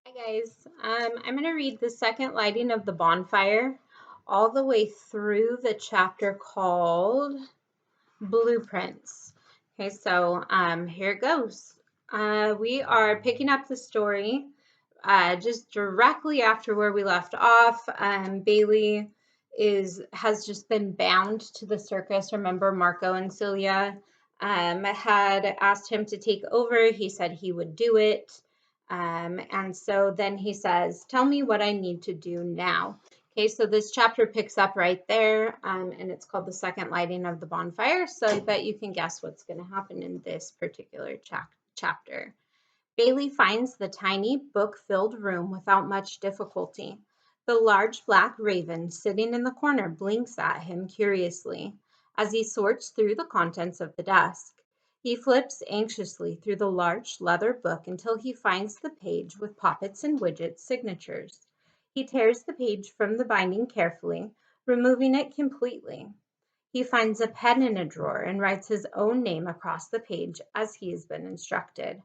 Hi guys, I'm going to read the second lighting of the bonfire all the way through the chapter called Blueprints. Okay, so here it goes. We are picking up the story just directly after where we left off. Bailey has just been bound to the circus. Remember, Marco and Celia had asked him to take over. He said he would do it. And so then he says, "Tell me what I need to do now." Okay, so this chapter picks up right there, and it's called The Second Lighting of the Bonfire. So I bet you can guess what's going to happen in this particular chapter. Bailey finds the tiny, book-filled room without much difficulty. The large black raven sitting in the corner blinks at him curiously as he sorts through the contents of the desk. He flips anxiously through the large leather book until he finds the page with Poppet's and Widget's signatures. He tears the page from the binding carefully, removing it completely. He finds a pen in a drawer and writes his own name across the page as he has been instructed.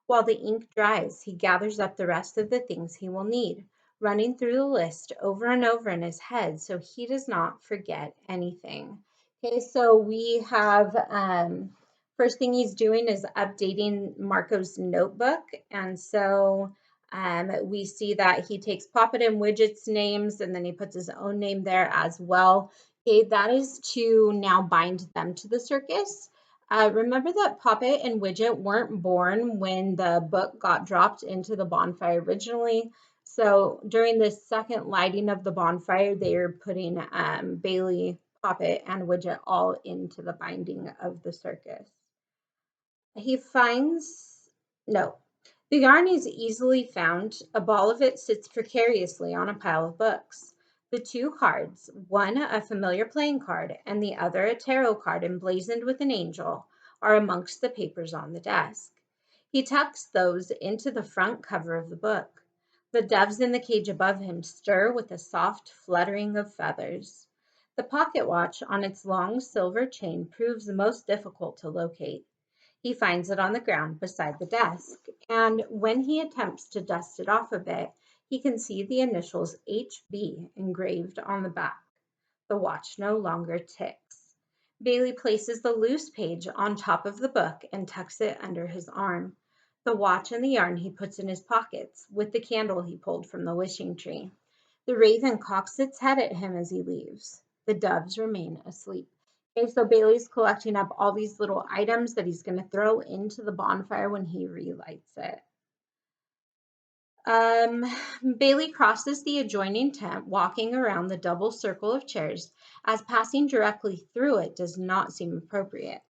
While the ink dries, he gathers up the rest of the things he will need, running through the list over and over in his head so he does not forget anything. Okay, so we have first thing he's doing is updating Marco's notebook. And so we see that he takes Poppet and Widget's names and then he puts his own name there as well. Okay, that is to now bind them to the circus. Remember that Poppet and Widget weren't born when the book got dropped into the bonfire originally. So during the second lighting of the bonfire, they are putting Bailey, Poppet, and Widget all into the binding of the circus. He finds, no, the yarn is easily found. A ball of it sits precariously on a pile of books. The two cards, one a familiar playing card and the other a tarot card emblazoned with an angel, are amongst the papers on the desk. He tucks those into the front cover of the book. The doves in the cage above him stir with a soft fluttering of feathers. The pocket watch on its long silver chain proves the most difficult to locate. He finds it on the ground beside the desk, and when he attempts to dust it off a bit, he can see the initials HB engraved on the back. The watch no longer ticks. Bailey places the loose page on top of the book and tucks it under his arm. The watch and the yarn he puts in his pockets, with the candle he pulled from the wishing tree. The raven cocks its head at him as he leaves. The doves remain asleep. Okay, so Bailey's collecting up all these little items that he's going to throw into the bonfire when he relights it. Um, Bailey crosses the adjoining tent, walking around the double circle of chairs, as passing directly through it does not seem appropriate.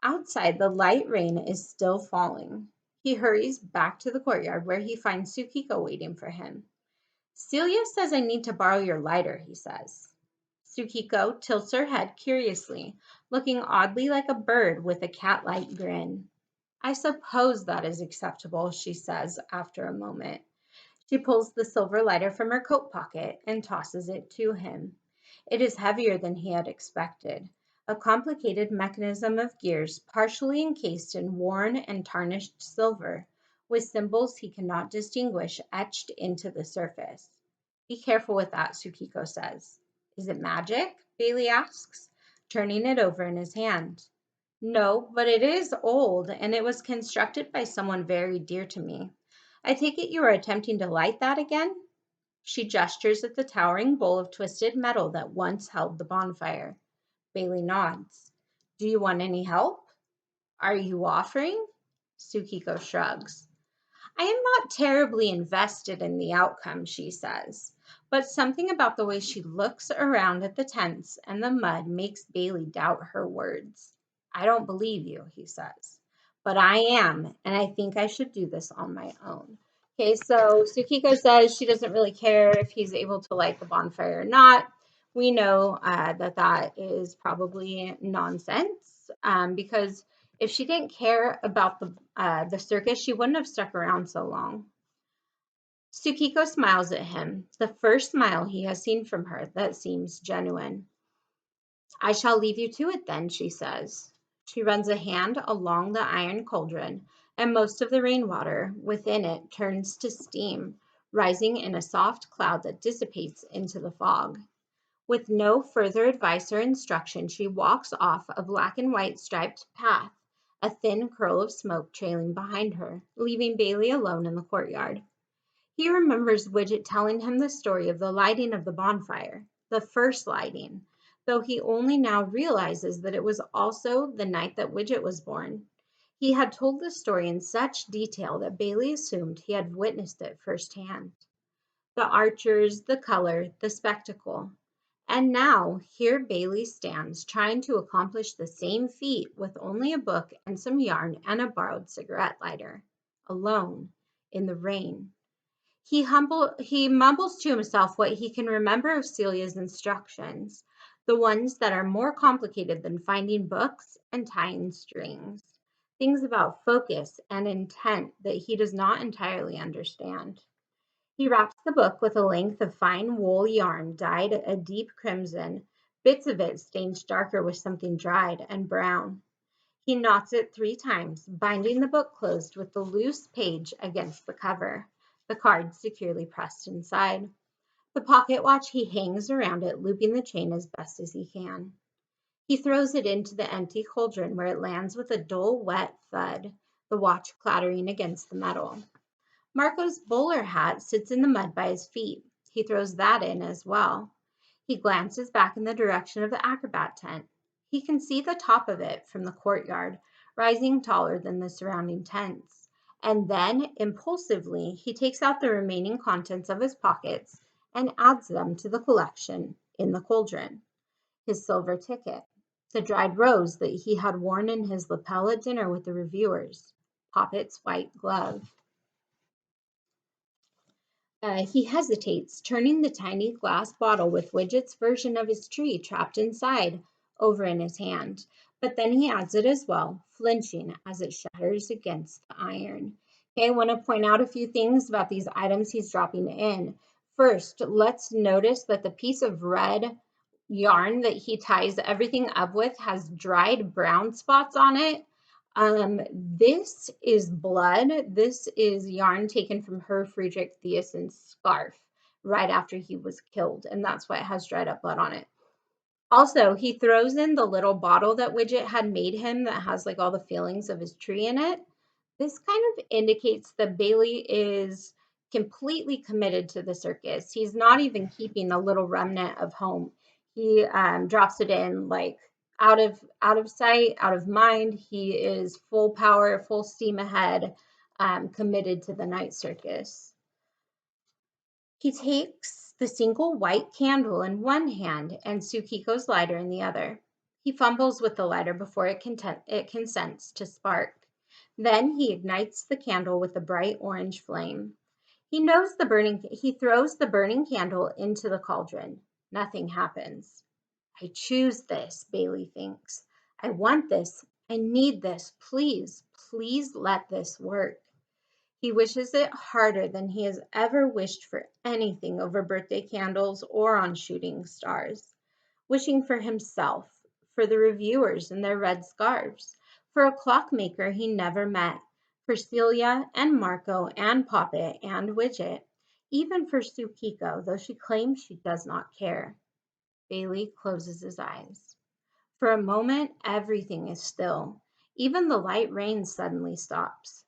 Outside, the light rain is still falling. He hurries back to the courtyard where he finds Sukiko waiting for him. "Celia says I need to borrow your lighter," he says. Sukiko tilts her head curiously, looking oddly like a bird with a cat-like grin. "I suppose that is acceptable," she says after a moment. She pulls the silver lighter from her coat pocket and tosses it to him. It is heavier than he had expected, a complicated mechanism of gears partially encased in worn and tarnished silver, with symbols he cannot distinguish etched into the surface. "Be careful with that," Sukiko says. "Is it magic?" Bailey asks, turning it over in his hand. "No, but it is old, and it was constructed by someone very dear to me. I take it you are attempting to light that again?" She gestures at the towering bowl of twisted metal that once held the bonfire. Bailey nods. "Do you want any help?" "Are you offering?" Sukiko shrugs. "I am not terribly invested in the outcome," she says, but something about the way she looks around at the tents and the mud makes Bailey doubt her words. "I don't believe you," he says, "but I am, and I think I should do this on my own." Okay, so Sukiko says she doesn't really care if he's able to light the bonfire or not. We know that is probably nonsense because if she didn't care about the circus, she wouldn't have stuck around so long. Sukiko smiles at him, the first smile he has seen from her that seems genuine. "I shall leave you to it then," she says. She runs a hand along the iron cauldron and most of the rainwater within it turns to steam, rising in a soft cloud that dissipates into the fog. With no further advice or instruction, she walks off a black and white striped path, a thin curl of smoke trailing behind her, leaving Bailey alone in the courtyard. He remembers Widget telling him the story of the lighting of the bonfire, the first lighting, though he only now realizes that it was also the night that Widget was born. He had told the story in such detail that Bailey assumed he had witnessed it firsthand. The archers, the color, the spectacle. And now here Bailey stands, trying to accomplish the same feat with only a book and some yarn and a borrowed cigarette lighter. Alone, in the rain. He mumbles to himself what he can remember of Celia's instructions, the ones that are more complicated than finding books and tying strings. Things about focus and intent that he does not entirely understand. He wraps the book with a length of fine wool yarn dyed a deep crimson, bits of it stained darker with something dried and brown. He knots it 3 times, binding the book closed with the loose page against the cover, the card securely pressed inside. The pocket watch he hangs around it, looping the chain as best as he can. He throws it into the empty cauldron where it lands with a dull, wet thud, the watch clattering against the metal. Marco's bowler hat sits in the mud by his feet. He throws that in as well. He glances back in the direction of the acrobat tent. He can see the top of it from the courtyard, rising taller than the surrounding tents. And then, impulsively, he takes out the remaining contents of his pockets and adds them to the collection in the cauldron. His silver ticket, the dried rose that he had worn in his lapel at dinner with the reviewers, Poppet's white glove. He hesitates, turning the tiny glass bottle with Widget's version of his tree trapped inside over in his hand. But then he adds it as well, flinching as it shatters against the iron. Okay, I want to point out a few things about these items he's dropping in. First, let's notice that the piece of red yarn that he ties everything up with has dried brown spots on it. This is blood. This is yarn taken from her Friedrich Thiessen's scarf right after he was killed, and that's why it has dried up blood on it. Also, he throws in the little bottle that Widget had made him that has like all the feelings of his tree in it. This kind of indicates that Bailey is completely committed to the circus. He's not even keeping a little remnant of home. He drops it in like out of sight, out of mind. He is full power, full steam ahead, committed to the night circus. He takes the single white candle in one hand and Tsukiko's lighter in the other. He fumbles with the lighter before it consents to spark. Then he ignites the candle with a bright orange flame. He throws the burning candle into the cauldron. Nothing happens. I choose this, Bailey thinks. I want this. I need this. Please, please let this work. He wishes it harder than he has ever wished for anything over birthday candles or on shooting stars. Wishing for himself, for the reviewers in their red scarves, for a clockmaker he never met, for Celia and Marco and Poppet and Widget, even for Tsukiko, though she claims she does not care. Bailey closes his eyes. For a moment, everything is still. Even the light rain suddenly stops.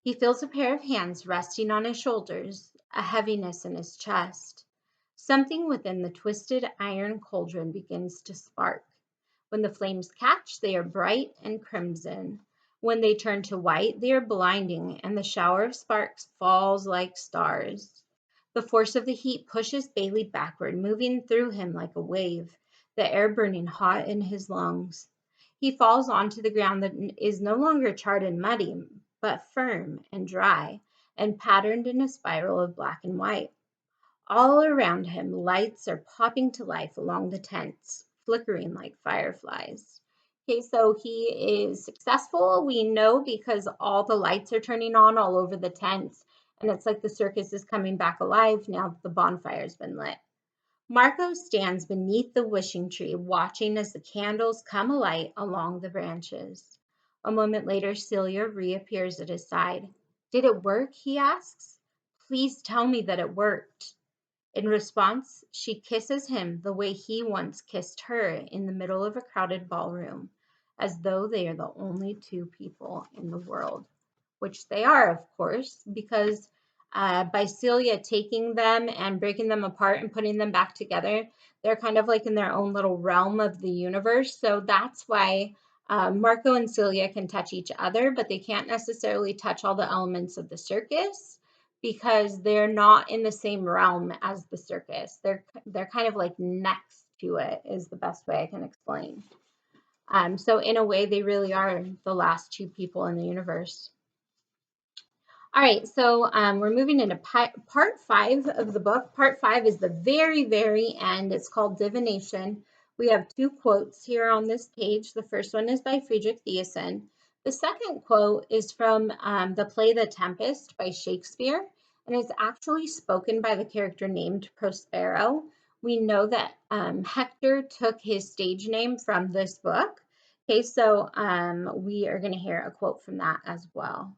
He feels a pair of hands resting on his shoulders, a heaviness in his chest. Something within the twisted iron cauldron begins to spark. When the flames catch, they are bright and crimson. When they turn to white, they are blinding, and the shower of sparks falls like stars. The force of the heat pushes Bailey backward, moving through him like a wave, the air burning hot in his lungs. He falls onto the ground that is no longer charred and muddy, but firm and dry, and patterned in a spiral of black and white. All around him, lights are popping to life along the tents, flickering like fireflies. Okay, so he is successful, we know, because all the lights are turning on all over the tents, and it's like the circus is coming back alive now that the bonfire's been lit. Marco stands beneath the wishing tree, watching as the candles come alight along the branches. A moment later, Celia reappears at his side. Did it work? He asks. Please tell me that it worked. In response, she kisses him the way he once kissed her in the middle of a crowded ballroom, as though they are the only two people in the world, which they are, of course, because by Celia taking them and breaking them apart and putting them back together, they're kind of like in their own little realm of the universe. So that's why Marco and Celia can touch each other, but they can't necessarily touch all the elements of the circus because they're not in the same realm as the circus. They're kind of like next to it is the best way I can explain. So in a way, they really are the last two people in the universe. All right, so we're moving into part 5 of the book. Part 5 is the very, very end. It's called Divination. We have 2 quotes here on this page. The first one is by Friedrich Thiessen. The second quote is from the play The Tempest by Shakespeare, and it's actually spoken by the character named Prospero. We know that Hector took his stage name from this book. Okay, so we are going to hear a quote from that as well.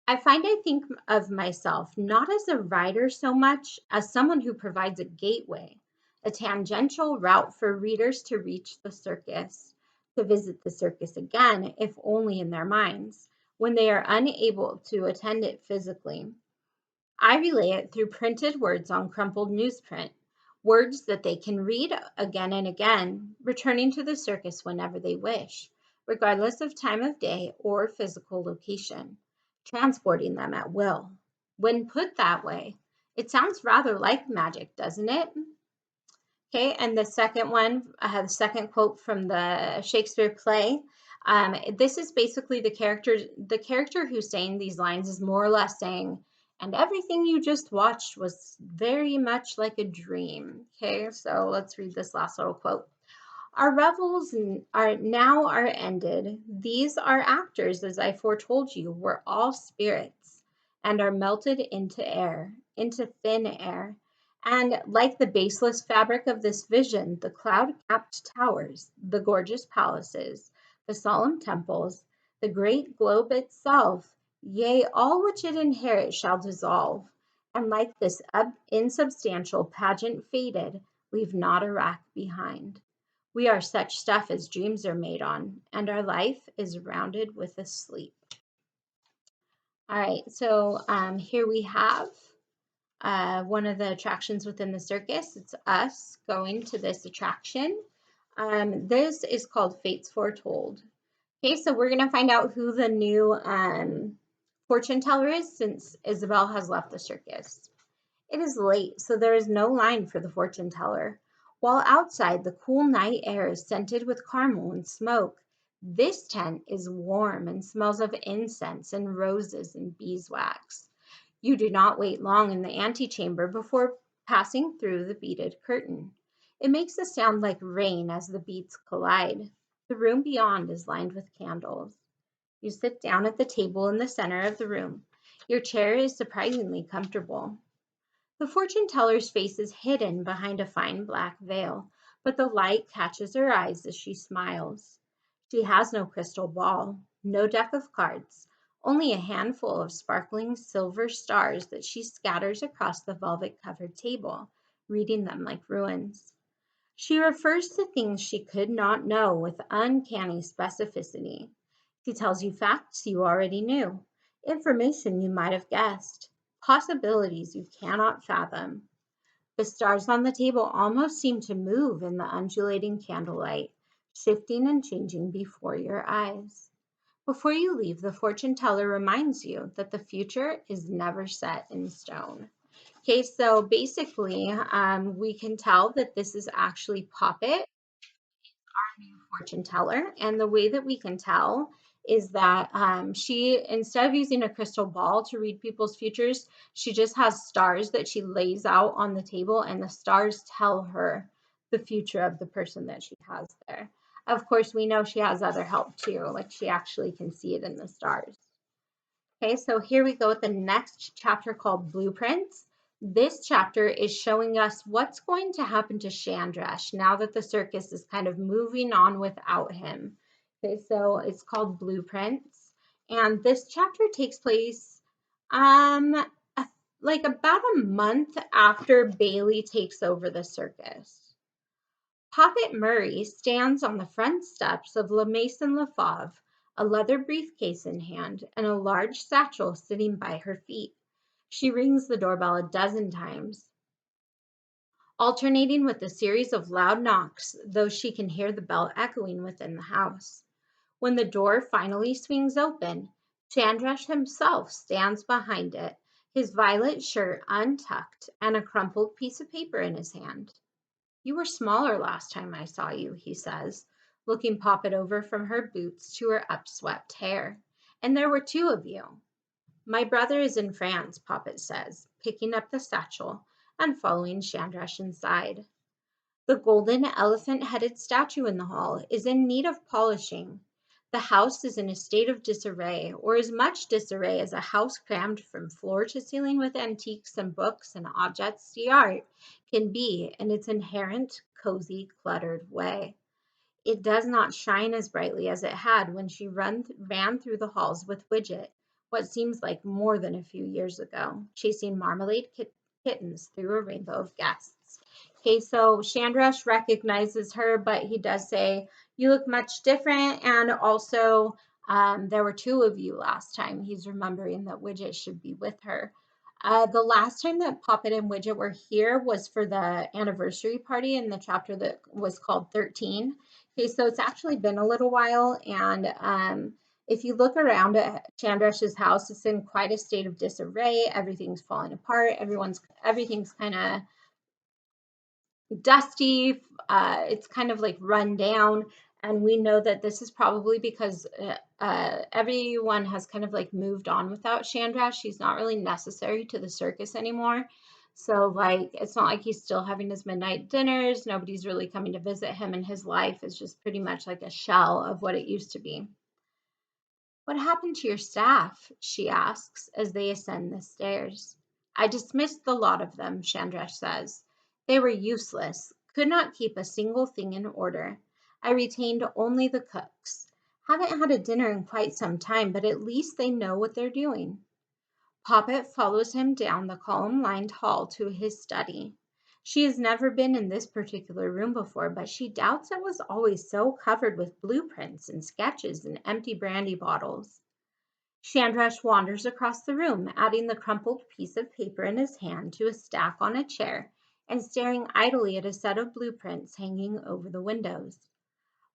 I think of myself not as a writer so much as someone who provides a gateway, a tangential route for readers to reach the circus, to visit the circus again, if only in their minds, when they are unable to attend it physically. I relay it through printed words on crumpled newsprint, words that they can read again and again, returning to the circus whenever they wish, regardless of time of day or physical location, transporting them at will. When put that way, it sounds rather like magic, doesn't it? Okay, and the second one, I have the second quote from the Shakespeare play. This is basically the character who's saying these lines is more or less saying, and everything you just watched was very much like a dream. Okay, so let's read this last little quote. Our revels are ended. These are actors, as I foretold you, were all spirits, and are melted into air, into thin air. And like the baseless fabric of this vision, the cloud-capped towers, the gorgeous palaces, the solemn temples, the great globe itself, yea, all which it inherits shall dissolve, and like this insubstantial pageant faded, leave not a rack behind. We are such stuff as dreams are made on, and our life is rounded with a sleep. All right, so here we have one of the attractions within the circus. It's us going to this attraction. This is called Fates Foretold. Okay, so we're going to find out who the new fortune teller is since Isabel has left the circus. It is late, so there is no line for the fortune teller. While outside, the cool night air is scented with caramel and smoke. This tent is warm and smells of incense and roses and beeswax. You do not wait long in the antechamber before passing through the beaded curtain. It makes a sound like rain as the beads collide. The room beyond is lined with candles. You sit down at the table in the center of the room. Your chair is surprisingly comfortable. The fortune teller's face is hidden behind a fine black veil, but the light catches her eyes as she smiles. She has no crystal ball, no deck of cards, only a handful of sparkling silver stars that she scatters across the velvet-covered table, reading them like ruins. She refers to things she could not know with uncanny specificity. She tells you facts you already knew, information you might have guessed, possibilities you cannot fathom. The stars on the table almost seem to move in the undulating candlelight, shifting and changing before your eyes. Before you leave, the fortune teller reminds you that the future is never set in stone. Okay, so basically, we can tell that this is actually Poppet, our new fortune teller. And the way that we can tell is that she, instead of using a crystal ball to read people's futures, she just has stars that she lays out on the table, and the stars tell her the future of the person that she has there. Of course, we know she has other help too, like she actually can see it in the stars. Okay, so here we go with the next chapter called Blueprints. This chapter is showing us what's going to happen to Chandrash now that the circus is kind of moving on without him. Okay, so it's called Blueprints, and this chapter takes place um like about a month after Bailey takes over the circus. Poppet Murray stands on the front steps of La Maison La Fauve, a leather briefcase in hand and a large satchel sitting by her feet. She rings the doorbell a dozen times, alternating with a series of loud knocks, though she can hear the bell echoing within the house. When the door finally swings open, Chandrash himself stands behind it, his violet shirt untucked and a crumpled piece of paper in his hand. "You were smaller last time I saw you," he says, looking Poppet over from her boots to her upswept hair. "And there were two of you." "My brother is in France," Poppet says, picking up the satchel and following Chandrash inside. The golden elephant-headed statue in the hall is in need of polishing. The house is in a state of disarray, or as much disarray as a house crammed from floor to ceiling with antiques and books and objets d'art can be in its inherent, cozy, cluttered way. It does not shine as brightly as it had when she ran through the halls with Widget, what seems like more than a few years ago, chasing marmalade kittens through a rainbow of guests. Okay, so Chandrash recognizes her, but he does say, "You look much different, and also there were two of you last time." He's remembering that Widget should be with her. The last time that Poppet and Widget were here was for the anniversary party in the chapter that was called 13. Okay, so it's actually been a little while, and if you look around at Chandrash's house, it's in quite a state of disarray. Everything's falling apart. Everything's kind of dusty. It's kind of like run down, and we know that this is probably because everyone has kind of like moved on without Chandrash. She's not really necessary to the circus anymore. So like it's not like he's still having his midnight dinners. Nobody's really coming to visit him, and his life is just pretty much like a shell of what it used to be. "What happened to your staff?" she asks as they ascend the stairs. "I dismissed the lot of them," Chandrash says. "They were useless, could not keep a single thing in order. I retained only the cooks. Haven't had a dinner in quite some time, but at least they know what they're doing." Poppet follows him down the column-lined hall to his study. She has never been in this particular room before, but she doubts it was always so covered with blueprints and sketches and empty brandy bottles. Chandrash wanders across the room, adding the crumpled piece of paper in his hand to a stack on a chair and staring idly at a set of blueprints hanging over the windows.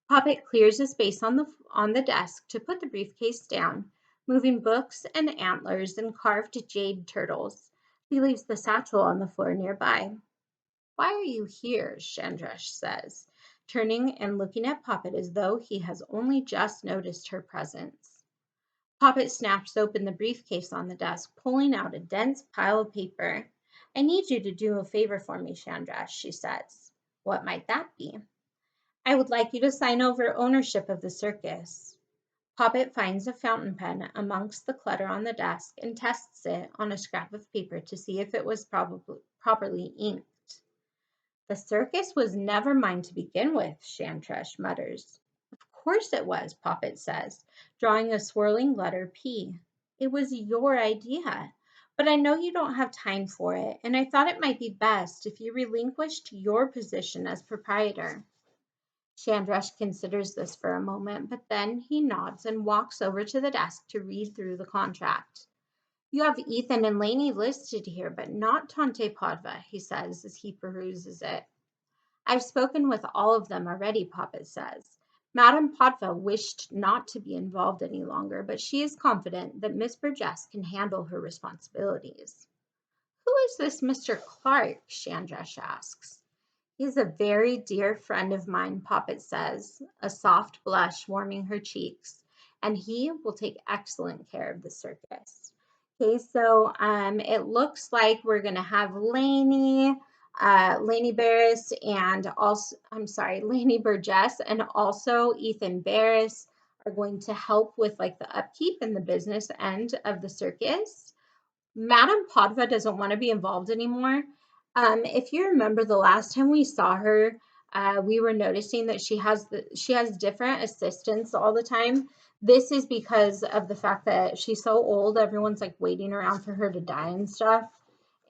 Poppet clears a space on the desk to put the briefcase down, moving books and antlers and carved jade turtles. He leaves the satchel on the floor nearby. "Why are you here?" Chandrash says, turning and looking at Poppet as though he has only just noticed her presence. Poppet snaps open the briefcase on the desk, pulling out a dense pile of paper. "I need you to do a favor for me, Chandrash," she says. "What might that be?" "I would like you to sign over ownership of the circus." Poppet finds a fountain pen amongst the clutter on the desk and tests it on a scrap of paper to see if it was properly inked. "The circus was never mine to begin with," Chandrash mutters. "Of course it was," Poppet says, drawing a swirling letter P. "It was your idea. But I know you don't have time for it, and I thought it might be best if you relinquished your position as proprietor." Chandrash considers this for a moment, but then he nods and walks over to the desk to read through the contract. "You have Ethan and Lainey listed here, but not Tante Padva," he says as he peruses it. "I've spoken with all of them already," Poppet says. "Madame Padva wished not to be involved any longer, but she is confident that Miss Burgess can handle her responsibilities." "Who is this Mr. Clark?" Chandrash asks. "He's a very dear friend of mine," Poppet says, a soft blush warming her cheeks, "and he will take excellent care of the circus." Okay, so it looks like we're going to have Lainey Barris and also, Lainey Burgess and also Ethan Barris are going to help with like the upkeep and the business end of the circus. Madame Padva doesn't want to be involved anymore. If you remember the last time we saw her, we were noticing that she has different assistants all the time. This is because of the fact that she's so old. Everyone's like waiting around for her to die and stuff.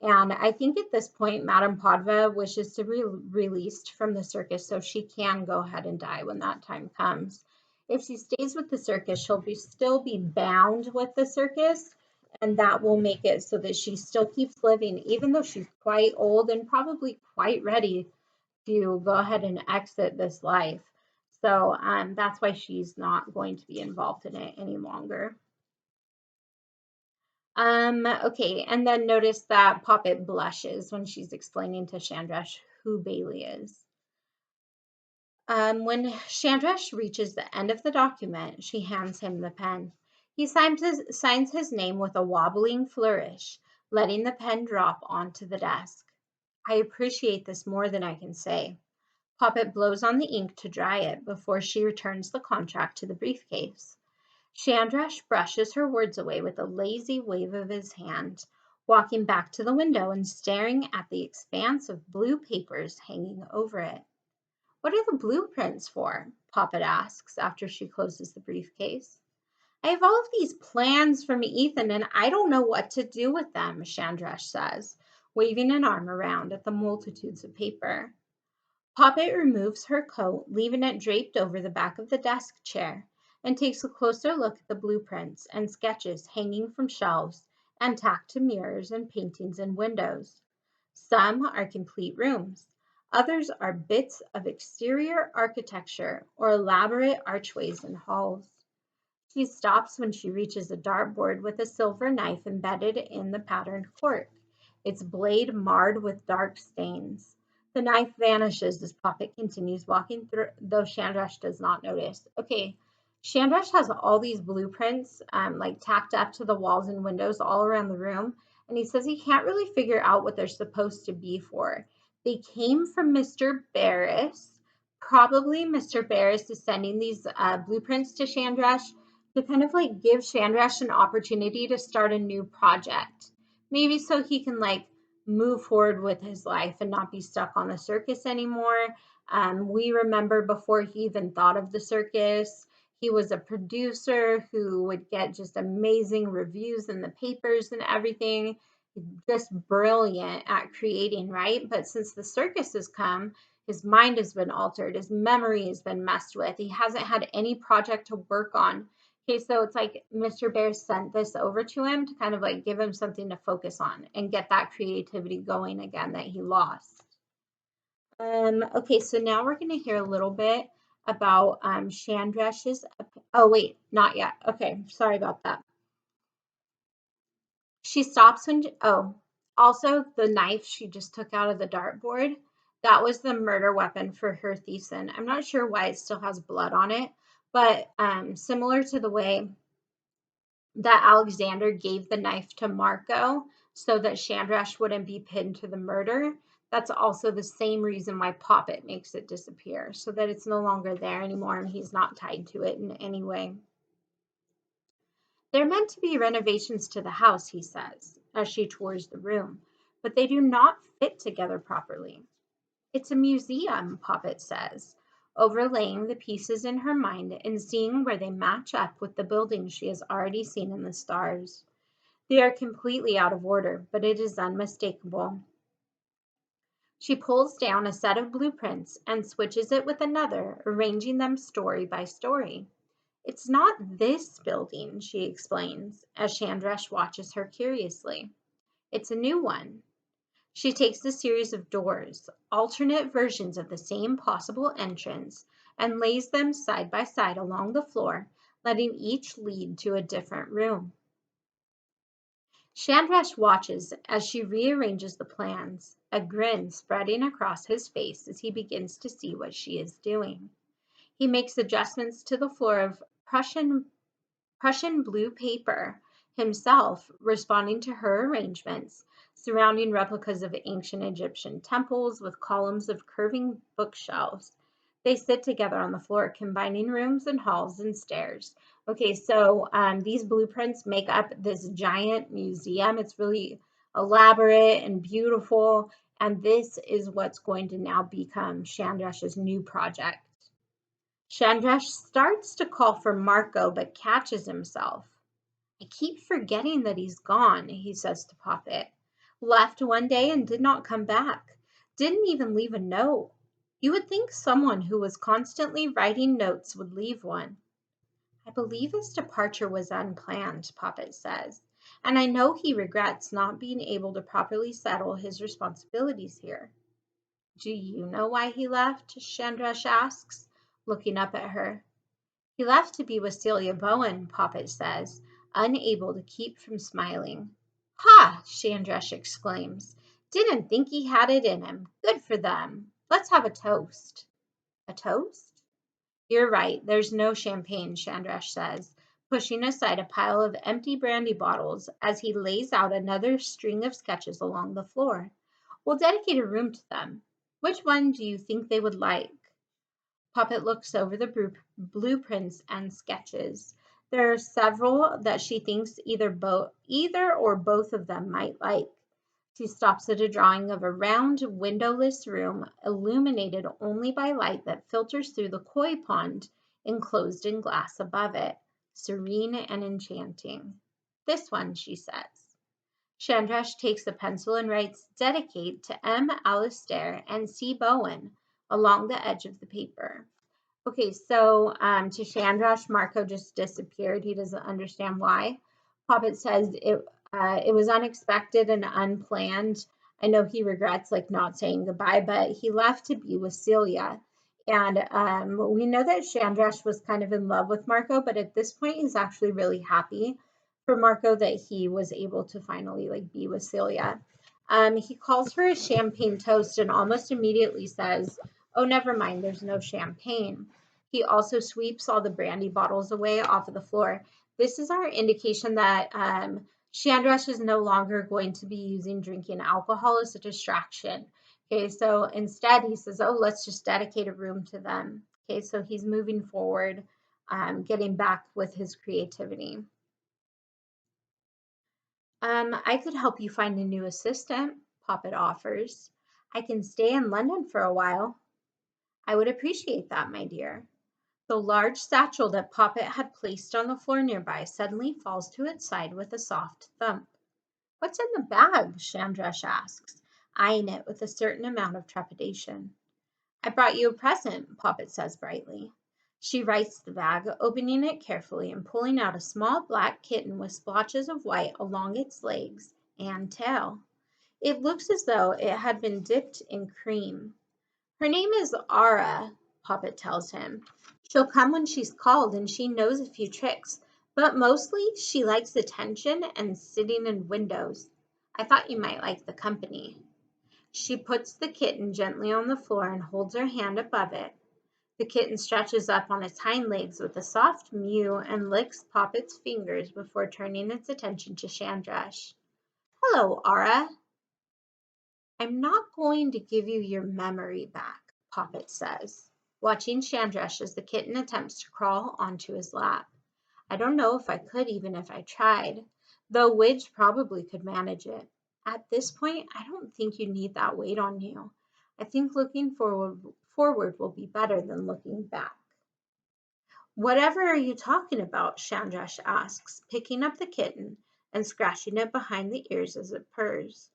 And I think at this point, Madame Podva wishes to be released from the circus so she can go ahead and die when that time comes. If she stays with the circus, she'll still be bound with the circus, and that will make it so that she still keeps living, even though she's quite old and probably quite ready to go ahead and exit this life. So that's why she's not going to be involved in it any longer. Okay, and then notice that Poppet blushes when she's explaining to Chandrash who Bailey is. When Chandrash reaches the end of the document, she hands him the pen. He signs his name with a wobbling flourish, letting the pen drop onto the desk. I appreciate this more than I can say. Poppet blows on the ink to dry it before she returns the contract to the briefcase. Chandrash brushes her words away with a lazy wave of his hand, walking back to the window and staring at the expanse of blue papers hanging over it. What are the blueprints for? Poppet asks after she closes the briefcase. I have all of these plans from Ethan and I don't know what to do with them, Chandrash says, waving an arm around at the multitudes of paper. Poppet removes her coat, leaving it draped over the back of the desk chair, and takes a closer look at the blueprints and sketches hanging from shelves and tacked to mirrors and paintings and windows. Some are complete rooms. Others are bits of exterior architecture or elaborate archways and halls. She stops when she reaches a dartboard with a silver knife embedded in the patterned cork, its blade marred with dark stains. The knife vanishes as Poppet continues walking through, though Chandrash does not notice. Okay, Chandrash has all these blueprints like tacked up to the walls and windows all around the room, and he says he can't really figure out what they're supposed to be for. They came from Mr. Barris. Probably Mr. Barris is sending these blueprints to Chandrash to kind of like give Chandrash an opportunity to start a new project. Maybe so he can like move forward with his life and not be stuck on the circus anymore. We remember before he even thought of the circus, he was a producer who would get just amazing reviews in the papers and everything. Just brilliant at creating, right? But since the circus has come, his mind has been altered, his memory has been messed with. He hasn't had any project to work on. Okay, so it's like Mr. Bear sent this over to him to kind of like give him something to focus on and get that creativity going again that he lost. Okay, so now we're going to hear a little bit about Chandrash's. Oh, wait, not yet. Okay, sorry about that. She stops when, also the knife she just took out of the dartboard, that was the murder weapon for her Thiessen. I'm not sure why it still has blood on it, but similar to the way that Alexander gave the knife to Marco so that Chandrash wouldn't be pinned to the murder, that's also the same reason why Poppet makes it disappear, so that it's no longer there anymore and he's not tied to it in any way. They're meant to be renovations to the house, he says, as she tours the room, but they do not fit together properly. It's a museum, Poppet says, overlaying the pieces in her mind and seeing where they match up with the buildings she has already seen in the stars. They are completely out of order, but it is unmistakable. She pulls down a set of blueprints and switches it with another, arranging them story by story. It's not this building, she explains, as Chandrash watches her curiously. It's a new one. She takes a series of doors, alternate versions of the same possible entrance, and lays them side by side along the floor, letting each lead to a different room. Chandrash watches as she rearranges the plans, a grin spreading across his face as he begins to see what she is doing. He makes adjustments to the floor of Prussian blue paper, himself responding to her arrangements, surrounding replicas of ancient Egyptian temples with columns of curving bookshelves. They sit together on the floor, combining rooms and halls and stairs. Okay, so these blueprints make up this giant museum. It's really elaborate and beautiful, And this is what's going to now become Chandrash's new project. Chandrash starts to call for Marco, but catches himself. I keep forgetting that he's gone, he says to Poppet. Left one day and did not come back. Didn't even leave a note. You would think someone who was constantly writing notes would leave one. I believe his departure was unplanned, Poppet says, and I know he regrets not being able to properly settle his responsibilities here. Do you know why he left? Chandrash asks, looking up at her. He left to be with Celia Bowen, Poppet says, unable to keep from smiling. Ha! Chandrash exclaims. Didn't think he had it in him. Good for them. Let's have a toast. A toast? You're right, there's no champagne, Chandrash says, pushing aside a pile of empty brandy bottles as he lays out another string of sketches along the floor. We'll dedicate a room to them. Which one do you think they would like? Poppet looks over the blueprints and sketches. There are several that she thinks either or both of them might like. She stops at a drawing of a round, windowless room illuminated only by light that filters through the koi pond enclosed in glass above it, serene and enchanting. This one, she says. Chandrash takes a pencil and writes "Dedicate to M. Alistair and C. Bowen" along the edge of the paper. Okay, so to Chandrash, Marco just disappeared. He doesn't understand why. Poppet says it was unexpected and unplanned. I know he regrets like not saying goodbye, but he left to be with Celia. And we know that Chandrash was kind of in love with Marco, but at this point he's actually really happy for Marco that he was able to finally like be with Celia. He calls for a champagne toast and almost immediately says, "Oh, never mind, there's no champagne." He also sweeps all the brandy bottles away off of the floor. This is our indication that Chandrash is no longer going to be using drinking alcohol as a distraction. Okay, so instead he says, "Oh, let's just dedicate a room to them." Okay, so he's moving forward, getting back with his creativity. I could help you find a new assistant, Poppet offers. I can stay in London for a while. I would appreciate that, my dear. The large satchel that Poppet had placed on the floor nearby suddenly falls to its side with a soft thump. What's in the bag? Chandrash asks, eyeing it with a certain amount of trepidation. I brought you a present, Poppet says brightly. She rights the bag, opening it carefully and pulling out a small black kitten with splotches of white along its legs and tail. It looks as though it had been dipped in cream. Her name is Ara, Poppet tells him. She'll come when she's called and she knows a few tricks, but mostly she likes attention and sitting in windows. I thought you might like the company. She puts the kitten gently on the floor and holds her hand above it. The kitten stretches up on its hind legs with a soft mew and licks Poppet's fingers before turning its attention to Chandrash. Hello, Ara. I'm not going to give you your memory back, Poppet says, watching Chandrash as the kitten attempts to crawl onto his lap. I don't know if I could even if I tried, though Widge probably could manage it. At this point, I don't think you need that weight on you. I think looking forward will be better than looking back. Whatever are you talking about? Chandrash asks, picking up the kitten and scratching it behind the ears as it purrs.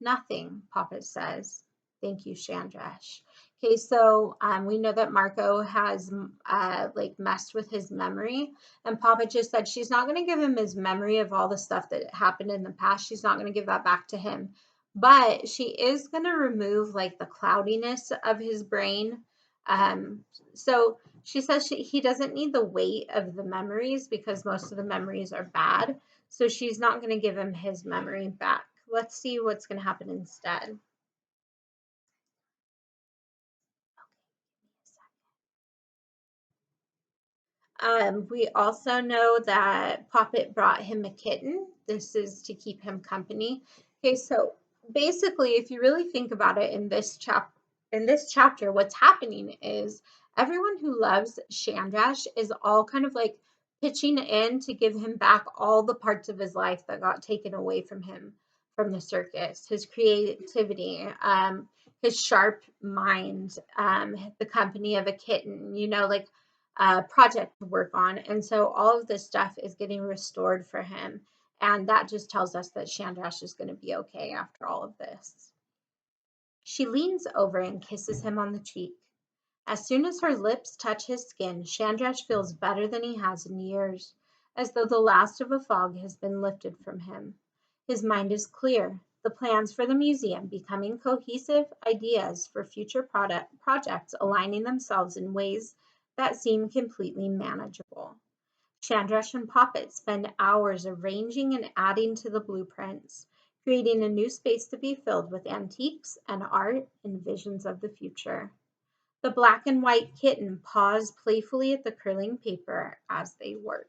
Nothing, Poppet says. Thank you, Chandrash. Okay, so we know that Marco has like messed with his memory, and Poppet just said she's not going to give him his memory of all the stuff that happened in the past. She's not going to give that back to him, but she is going to remove like the cloudiness of his brain. So she says he doesn't need the weight of the memories because most of the memories are bad. So she's not going to give him his memory back. Let's see what's going to happen instead. We also know that Poppet brought him a kitten. This is to keep him company. Okay, so basically, if you really think about it in this chapter, what's happening is everyone who loves Chandrash is all kind of like pitching in to give him back all the parts of his life that got taken away from him. from the circus, his creativity, his sharp mind, the company of a kitten, like project to work on. And so all of this stuff is getting restored for him. And that just tells us that Chandrash is going to be okay after all of this. She leans over and kisses him on the cheek. As soon as her lips touch his skin, Chandrash feels better than he has in years, as though the last of a fog has been lifted from him. His mind is clear, the plans for the museum becoming cohesive ideas for future projects aligning themselves in ways that seem completely manageable. Chandrash and Poppet spend hours arranging and adding to the blueprints, creating a new space to be filled with antiques and art and visions of the future. The black and white kitten paws playfully at the curling paper as they work.